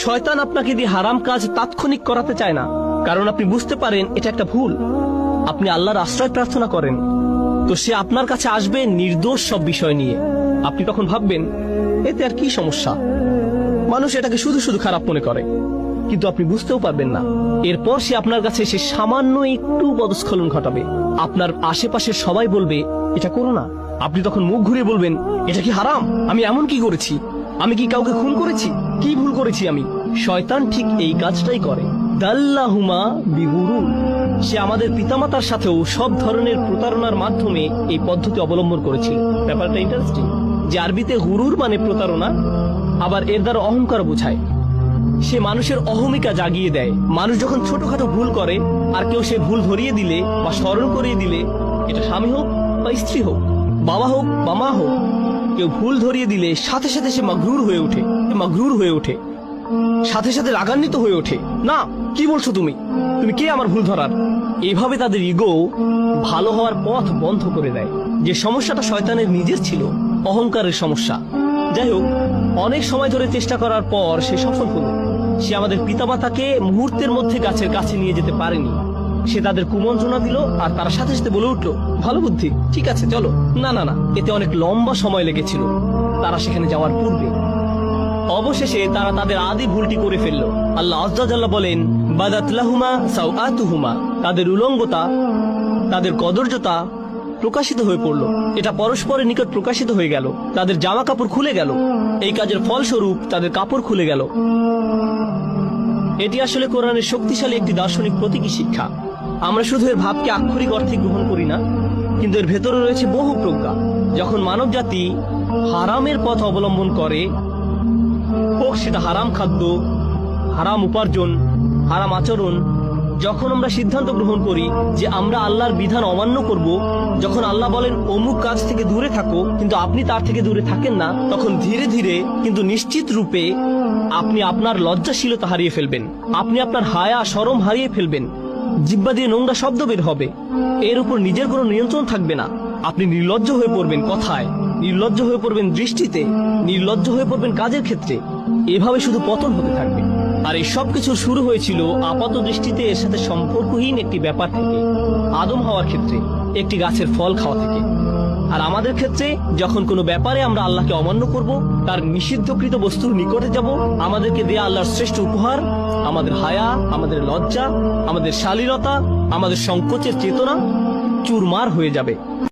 শয়তান আপনাকে দিয়ে হারাম কাজ তাৎক্ষণিক করাতে চায় না, কারণ আপনি বুঝতে পারেন এটা একটা ভুল। আপনি আল্লাহর আশ্রয় প্রার্থনা করেন, তো সে আপনার কাছে আসবে নির্দোষ সব বিষয় নিয়ে। আপনি তখন ভাববেন এতে আর কি সমস্যা, মানুষ এটাকে শুধু শুধু খারাপ মনে করে, কিন্তু আপনি বুঝতেও পারবেন না। এরপর সে আপনার কাছে এসে সামান্য একটু পদস্খলন ঘটাবে। আপনার আশেপাশের সবাই বলবে এটা করো না। আপনি তখন মুখ ঘুরিয়ে বলবেন এটা কি হারাম? আমি এমন কি করেছি? আমি কি কাউকে খুন করেছি? কি ভুল করেছি আমি? শয়তান ঠিক এই কাজটাই করে। দাল্লাহুমা বিগুরুর। সে আমাদের পিতামাতার সাথেও সব ধরনের প্রতারণার মাধ্যমে এই পদ্ধতি অবলম্বন করেছিল। ব্যাপারটা ইন্টারেস্টিং যে আরবিতে গুরুর মানে প্রতারণা, আবার এর দ্বারা অহংকার বোঝায়। সে মানুষের অহমিকা জাগিয়ে দেয়। মানুষ যখন ছোটখাটো ভুল করে আর কেউ সে ভুল ধরিয়ে দিলে বা স্মরণ করিয়ে দিলে, এটা স্বামী হোক বা স্ত্রী হোক, বাবা হোক বা মা হোক, কেউ ভুল ধরিয়ে দিলে সাথে সাথে সে মাগরুর হয়ে ওঠে, সাথে সাথে রাগান্বিত হয়ে ওঠে। না, কি বলছো তুমি? তুমি কে আমার ভুল ধরার? এভাবে তাদের ইগো ভালো হওয়ার পথ বন্ধ করে দেয়। যে সমস্যাটা শয়তানের নিজের ছিল, অহংকারের সমস্যা। যাই হোক, অনেক সময় ধরে চেষ্টা করার পর সে সফল হলো। সে আমাদের পিতামাতাকে মুহূর্তের মধ্যে গাছের কাছে নিয়ে যেতে পারেনি। সে তাদের কুমন্ত্রণা দিল আর তার সাথে সাথে বলে উঠলো ভালো বুদ্ধি, ঠিক আছে চলো। না না না, এতে অনেক লম্বা সময় লেগেছিল তারা সেখানে যাওয়ার পূর্বে। অবশেষে তারা তাদের আদি ভুলটি করে ফেললো। আল্লাহ আযজা ওয়া জাল্লা বলেন বাদাত লাহুমা সাওআতুহুমা। তাদের উলঙ্গতা, তাদের কদর্যতা প্রকাশিত হয়ে পড়লো। এটা পরস্পরের নিকট প্রকাশিত হয়ে গেল। তাদের জামা কাপড় খুলে গেল। এই কাজের ফলস্বরূপ তাদের কাপড় খুলে গেল। এটি আসলে কোরআনের শক্তিশালী একটি দার্শনিক প্রতীকী শিক্ষা। আমরা শুধু এর ভাবকে আক্ষরিক অর্থে গ্রহণ করি না, কিন্তু এর ভেতরে রয়েছে বহু প্রজ্ঞা। যখন মানব জাতি হারামের পথ অবলম্বন করে, হোক সেটা হারাম খাদ্য, হারাম উপার্জন, হারাম আচরণ, যখন আমরা সিদ্ধান্ত গ্রহণ করি যে আমরা আল্লাহর বিধান অমান্য করব, যখন আল্লাহ বলেন অমুক কাজ থেকে দূরে থাকো কিন্তু আপনি তার থেকে দূরে থাকেন না, তখন ধীরে ধীরে কিন্তু নিশ্চিত রূপে আপনি আপনার লজ্জাশীলতা হারিয়ে ফেলবেন। আপনি আপনার হায়া শরম হারিয়ে ফেলবেন। জিহ্বা দিয়ে নোংরা শব্দ বের হবে। এর উপর নিজের কোনো নিয়ন্ত্রণ থাকবে না। আপনি নির্লজ্জ হয়ে পড়বেন কথায়, নির্লজ্জ হয়ে পড়বেন দৃষ্টিতে, নির্লজ্জ হয়ে পড়বেন কাজের ক্ষেত্রে। এভাবে শুধু পতন হতে থাকবে। আর এই সব কিছু শুরু হয়েছিল আপাত দৃষ্টিতে এর সাথে সম্পর্কহীন একটি ব্যাপার থেকে, আদম হওয়ার ক্ষেত্রে একটি গাছের ফল খাওয়া থেকে। আর আমাদের ক্ষেত্রে যখন কোনো ব্যাপারে আমরা আল্লাহকে অমান্য করব, তার নিষিদ্ধকৃত বস্তুর নিকটে যাব, আমাদেরকে দেয়া আল্লাহর শ্রেষ্ঠ উপহার, আমাদের হায়া, আমাদের লজ্জা, আমাদের শালীনতা, আমাদের সংকোচের চেতনা চুরমার হয়ে যাবে।